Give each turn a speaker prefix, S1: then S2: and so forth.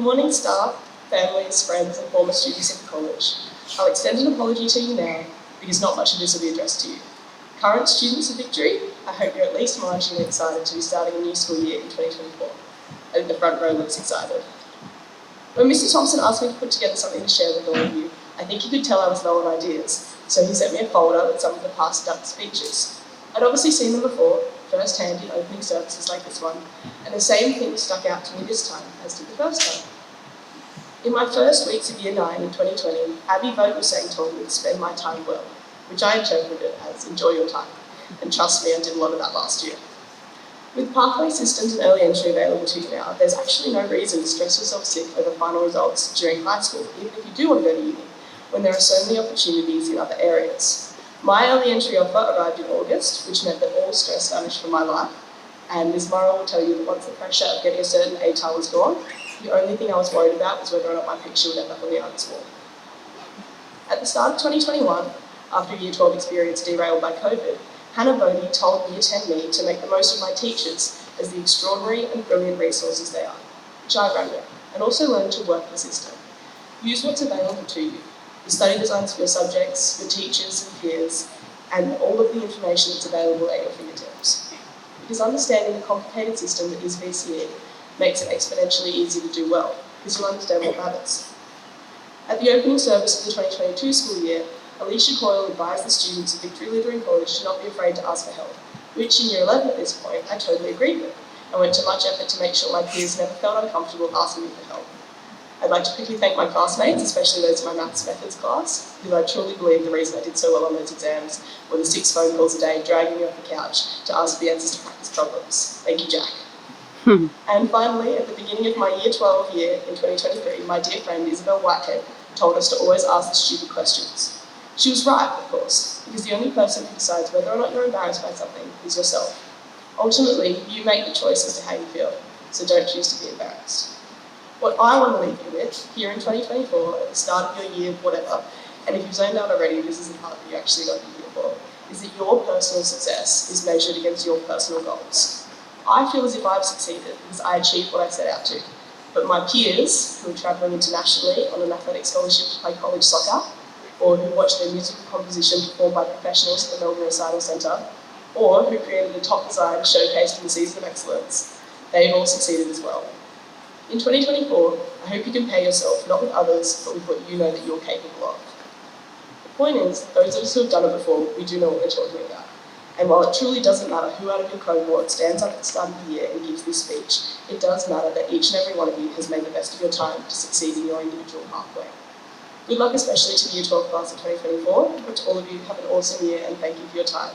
S1: morning staff, families, friends and former students of the college. I'll extend an apology to you now because not much of this will be addressed to you. Current students of Victory, I hope you're at least marginally excited to be starting a new school year in 2024. I think the front row looks excited. When Mr. Thompson asked me to put together something to share with all of you, I think he could tell I was low on ideas, so he sent me a folder with some of the past Dux speeches. I'd obviously seen them before, firsthand in opening services like this one, and the same thing stuck out to me this time as did the first time. In my first weeks of Year 9 in 2020, Abby Vogelsang told me to spend my time well, which I interpreted as enjoy your time, and trust me, I did a lot of that last year. With pathway systems and early entry available to you now, there's actually no reason to stress yourself sick over final results during high school, even if you do want to go to uni, when there are so many opportunities in other areas. My early entry offer arrived in August, which meant that all stress vanished from my life, and Ms. Morrow will tell you that once the pressure of getting a certain ATAR was gone, the only thing I was worried about was whether or not my picture would end up on the artist's wall. At the start of 2021, after Year 12 experience derailed by COVID, Hannah Bodie told Year 10 me to make the most of my teachers as the extraordinary and brilliant resources they are, which I ran with, and also learned to work the system. Use what's available to you, the study designs for your subjects, your teachers and peers, and all of the information that's available at your fingertips. Because understanding the complicated system that is VCE makes it exponentially easier to do well, because you'll understand what matters. At the opening service of the 2022 school year, Alicia Coyle advised the students of Victory Lutheran College to not be afraid to ask for help, which in Year 11 at this point I totally agreed with, and went to much effort to make sure my peers never felt uncomfortable asking me for help. I'd like to quickly thank my classmates, especially those in my maths methods class, because I truly believe the reason I did so well on those exams were the 6 phone calls a day dragging me off the couch to ask for the answers to practice problems. Thank you, Jack. And finally, at the beginning of my Year 12 year in 2023, my dear friend Isabel Whitehead told us to always ask the stupid questions. She was right, of course, because the only person who decides whether or not you're embarrassed by something is yourself. Ultimately, you make the choice as to how you feel, so don't choose to be embarrassed. What I want to leave you with, here in 2024, at the start of your year, whatever, and if you've zoned out already, this is the part that you actually got the year for, is that your personal success is measured against your personal goals. I feel as if I've succeeded because I achieved what I set out to, but my peers, who are travelling internationally on an athletic scholarship to play college soccer, or who watch their musical composition performed by professionals at the Melbourne Recital Centre, or who created a top design showcased in the Season of Excellence, they've all succeeded as well. In 2024, I hope you compare yourself not with others, but with what you know that you're capable of. The point is, those of us who have done it before, we do know what we're talking about. And while it truly doesn't matter who out of your cohort stands up at the start of the year and gives this speech, it does matter that each and every one of you has made the best of your time to succeed in your individual pathway. Good luck especially to the Year 12 class of 2024, but to all of you, have an awesome year and thank you for your time.